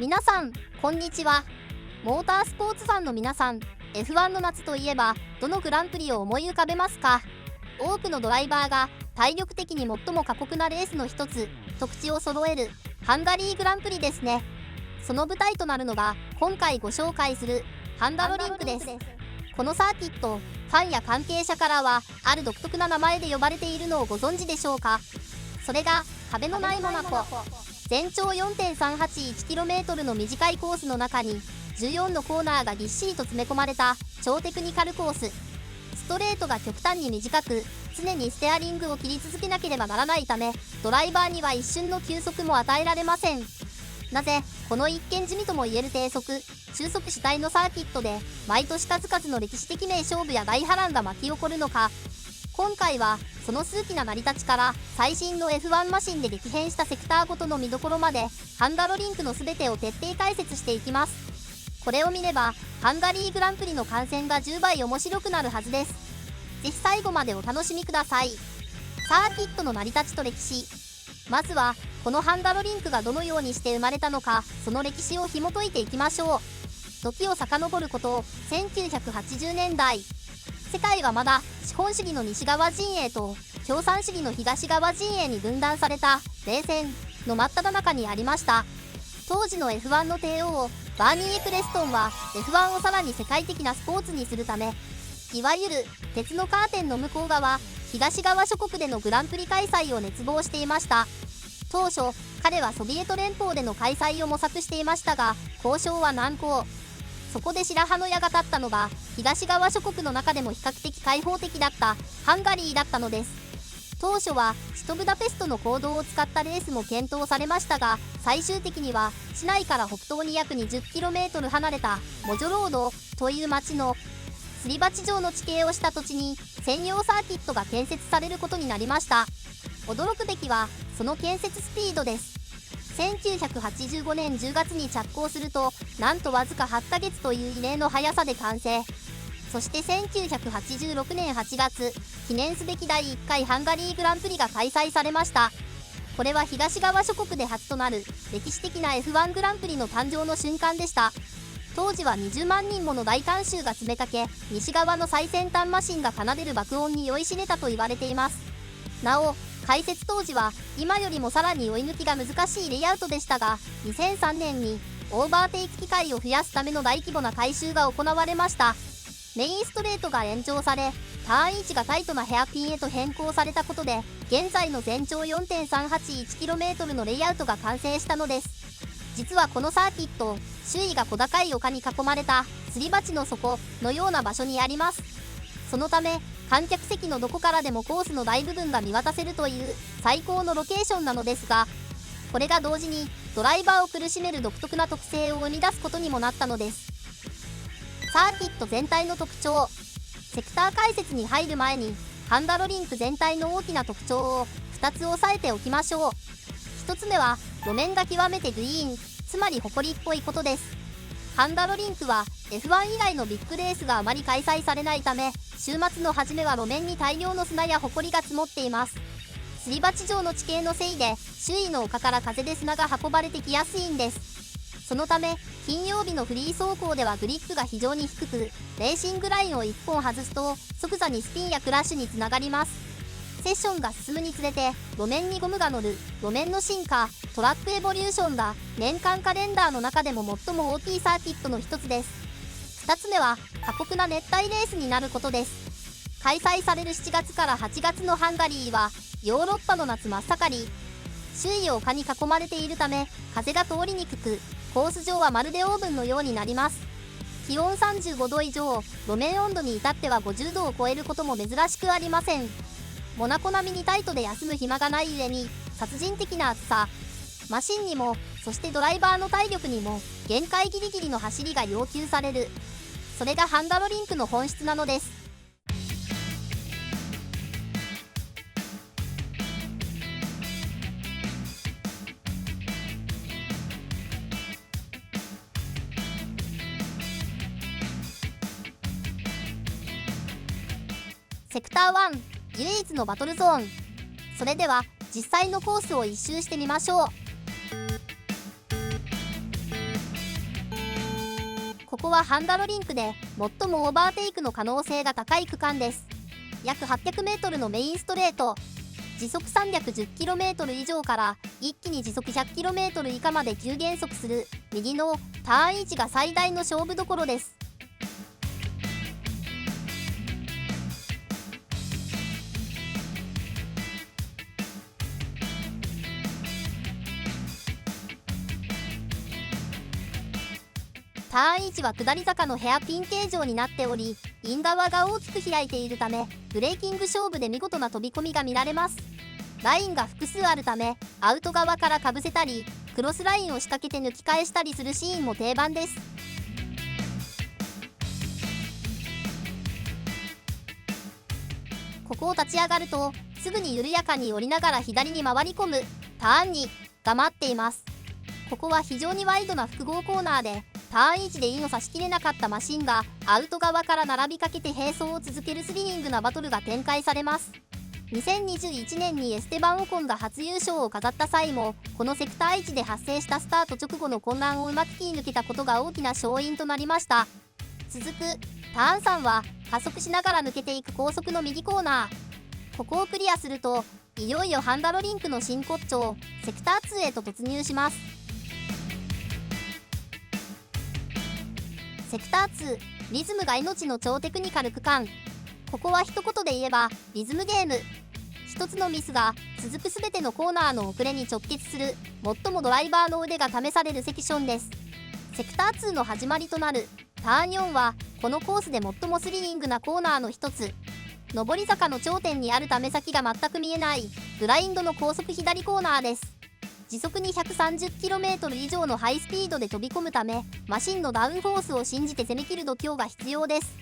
皆さんこんにちは。モータースポーツファンの皆さん、 F1 の夏といえばどのグランプリを思い浮かべますか？多くのドライバーが体力的に最も過酷なレースの一つと口を揃えるハンガリーグランプリですね。その舞台となるのが今回ご紹介するハンガロリンクです。このサーキット、ファンや関係者からはある独特な名前で呼ばれているのをご存知でしょうか？それが壁のないモナコ。全長 4.381km の短いコースの中に14のコーナーがぎっしりと詰め込まれた超テクニカルコース。ストレートが極端に短く、常にステアリングを切り続けなければならないため、ドライバーには一瞬の休息も与えられません。なぜこの一見地味ともいえる低速中速主体のサーキットで毎年数々の歴史的名勝負や大波乱が巻き起こるのか。今回はその数奇な成り立ちから最新の F1 マシンで激変したセクターごとの見どころまで、ハンガロリンクの全てを徹底解説していきます。これを見ればハンガリーグランプリの観戦が10倍面白くなるはずです。ぜひ最後までお楽しみください。サーキットの成り立ちと歴史。まずはこのハンガロリンクがどのようにして生まれたのか、その歴史を紐解いていきましょう。時を遡ること1980年代、世界はまだ資本主義の西側陣営と共産主義の東側陣営に分断された冷戦の真っ只中にありました。当時の F1 の帝王バーニー・エクレストンは F1 をさらに世界的なスポーツにするため、いわゆる鉄のカーテンの向こう側東側諸国でのグランプリ開催を熱望していました。当初彼はソビエト連邦での開催を模索していましたが、交渉は難航。そこで白羽の矢が立ったのが東側諸国の中でも比較的開放的だったハンガリーだったのです。当初は首都ブダペストの公道を使ったレースも検討されましたが、最終的には市内から北東に約 20km 離れたモジョロードという町のすり鉢状の地形をした土地に専用サーキットが建設されることになりました。驚くべきはその建設スピードです。1985年10月に着工すると、なんとわずか8ヶ月という異例の速さで完成。そして1986年8月、記念すべき第1回ハンガリーグランプリが開催されました。これは東側諸国で初となる歴史的な F1 グランプリの誕生の瞬間でした。当時は20万人もの大観衆が詰めかけ、西側の最先端マシンが奏でる爆音に酔いしれたと言われています。なお、開設当時は今よりもさらに追い抜きが難しいレイアウトでしたが、2003年にオーバーテイク機会を増やすための大規模な改修が行われました。メインストレートが延長され、ターン位置がタイトなヘアピンへと変更されたことで、現在の全長 4.381km のレイアウトが完成したのです。実はこのサーキット、周囲が小高い丘に囲まれたすり鉢の底のような場所にあります。そのため観客席のどこからでもコースの大部分が見渡せるという最高のロケーションなのですが、これが同時にドライバーを苦しめる独特な特性を生み出すことにもなったのです。サーキット全体の特徴。セクター解説に入る前にハンガロリンク全体の大きな特徴を2つ押さえておきましょう。1つ目は路面が極めてグリーン、つまり埃っぽいことです。ハンガロリンクは F1 以外のビッグレースがあまり開催されないため、週末の初めは路面に大量の砂や埃が積もっています。すり鉢状の地形のせいで周囲の丘から風で砂が運ばれてきやすいんです。そのため金曜日のフリー走行ではグリップが非常に低く、レーシングラインを1本外すと即座にスピンやクラッシュにつながります。セッションが進むにつれて路面にゴムが乗る路面の進化、トラックエボリューションが年間カレンダーの中でも最も大きいサーキットの一つです。2つ目は過酷な熱帯レースになることです。開催される7月から8月のハンガリーはヨーロッパの夏真っ盛り。周囲を丘に囲まれているため風が通りにくく、コース上はまるでオーブンのようになります。気温35度以上、路面温度に至っては50度を超えることも珍しくありません。モナコ並みにタイトで休む暇がない上に殺人的な暑さ。マシンにもそしてドライバーの体力にも限界ギリギリの走りが要求される。それがハンガロリンクの本質なのです。セクター1、唯一のバトルゾーン。それでは実際のコースを一周してみましょう。こはハンダロリンクで最もオーバーテイクの可能性が高い区間です。約 800m のメインストレート、時速 310km 以上から一気に時速 100km 以下まで急減速する右のターン位置が最大の勝負どころです。ターン位置は下り坂のヘアピン形状になっており、イン側が大きく開いているため、ブレーキング勝負で見事な飛び込みが見られます。ラインが複数あるため、アウト側からかぶせたり、クロスラインを仕掛けて抜き返したりするシーンも定番です。ここを立ち上がると、すぐに緩やかに降りながら左に回り込むターンにが待っています。ここは非常にワイドな複合コーナーで、ターン位置でインを差し切れなかったマシンがアウト側から並びかけて並走を続けるスリリングなバトルが展開されます。2021年にエステバン・オコンが初優勝を飾った際も、このセクター位置で発生したスタート直後の混乱をうまく切り抜けたことが大きな勝因となりました。続くターン3は加速しながら抜けていく高速の右コーナー。ここをクリアすると、いよいよハンダロリンクの真骨頂セクター2へと突入します。セクター2、リズムが命の超テクニカル区間。ここは一言で言えばリズムゲーム。一つのミスが続く全てのコーナーの遅れに直結する最もドライバーの腕が試されるセクションです。セクター2の始まりとなるターン4はこのコースで最もスリリングなコーナーの一つ。上り坂の頂点にあるため先が全く見えないブラインドの高速左コーナーです。時速に 130km 以上のハイスピードで飛び込むため、マシンのダウンフォースを信じて攻め切る度胸が必要です。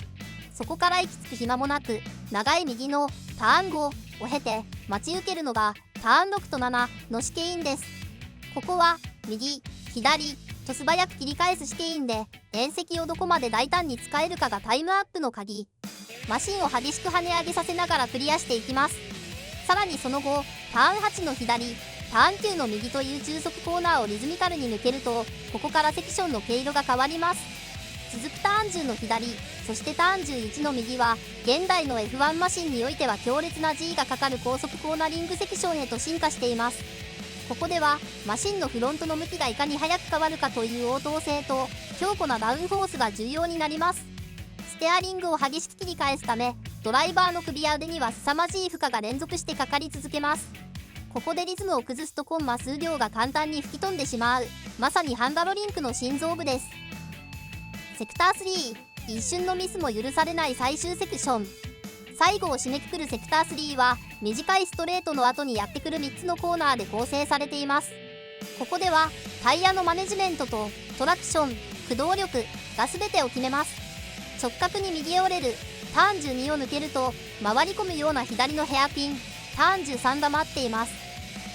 そこから息つく暇もなく、長い右のターン5を経て待ち受けるのがターン6と7の試験インです。ここは右、左と素早く切り返す試験インで、縁石をどこまで大胆に使えるかがタイムアップの鍵。マシンを激しく跳ね上げさせながらクリアしていきます。さらにその後、ターン8の左、ターン9の右という中速コーナーをリズミカルに抜けると、ここからセクションの毛色が変わります。続くターン10の左、そしてターン11の右は現代の F1 マシンにおいては強烈な G がかかる高速コーナリングセクションへと進化しています。ここではマシンのフロントの向きがいかに速く変わるかという応答性と強固なダウンフォースが重要になります。ステアリングを激しく切り返すため、ドライバーの首や腕には凄まじい負荷が連続してかかり続けます。ここでリズムを崩すとコンマ数秒が簡単に吹き飛んでしまう、まさにハンダロリンクの心臓部です。セクター3、一瞬のミスも許されない最終セクション。最後を締めくくるセクター3は短いストレートの後にやってくる3つのコーナーで構成されています。ここではタイヤのマネジメントとトラクション、駆動力が全てを決めます。直角に右へ折れるターン12を抜けると回り込むような左のヘアピンターン13が待っています。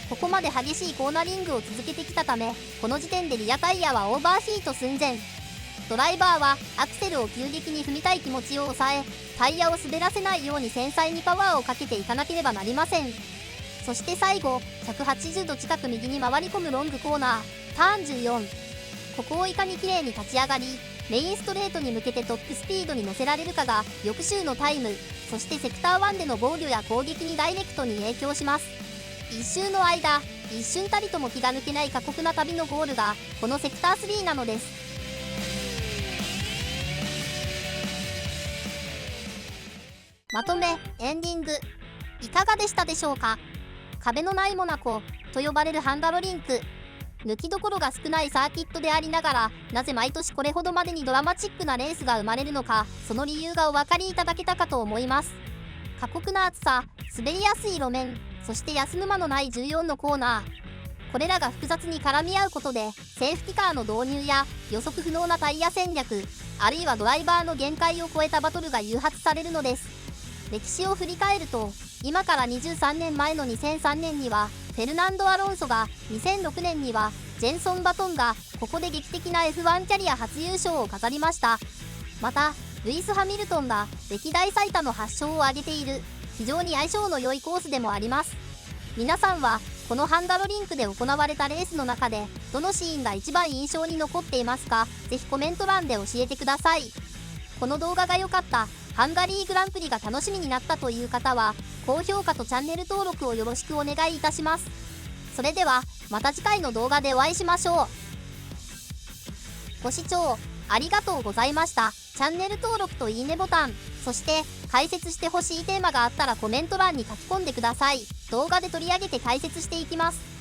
ここまで激しいコーナリングを続けてきたため、この時点でリアタイヤはオーバーヒート寸前。ドライバーはアクセルを急激に踏みたい気持ちを抑え、タイヤを滑らせないように繊細にパワーをかけていかなければなりません。そして最後、180度近く右に回り込むロングコーナーターン14。ここをいかに綺麗に立ち上がり、メインストレートに向けてトップスピードに乗せられるかが翌週のタイム、そしてセクター1での防御や攻撃にダイレクトに影響します。一周の間、一瞬たりとも気が抜けない過酷な旅のゴールがこのセクター3なのです。まとめエンディング、いかがでしたでしょうか。壁のないモナコと呼ばれるハンダロリンク、抜きどころが少ないサーキットでありながら、なぜ毎年これほどまでにドラマチックなレースが生まれるのか、その理由がお分かりいただけたかと思います。過酷な暑さ、滑りやすい路面、そして休む間のない14のコーナー、これらが複雑に絡み合うことでセーフティカーの導入や予測不能なタイヤ戦略、あるいはドライバーの限界を超えたバトルが誘発されるのです。歴史を振り返ると、今から23年前の2003年にはフェルナンド・アロンソが、2006年にはジェンソン・バトンがここで劇的な F1 キャリア初優勝を飾りました。またルイス・ハミルトンが歴代最多の8勝を挙げている非常に相性の良いコースでもあります。皆さんはこのハンダロリンクで行われたレースの中でどのシーンが一番印象に残っていますか？ぜひコメント欄で教えてください。この動画が良かった、ハンガリーグランプリが楽しみになったという方は高評価とチャンネル登録をよろしくお願いいたします。それではまた次回の動画でお会いしましょう。ご視聴ありがとうございました。チャンネル登録といいねボタン、そして解説してほしいテーマがあったらコメント欄に書き込んでください。動画で取り上げて解説していきます。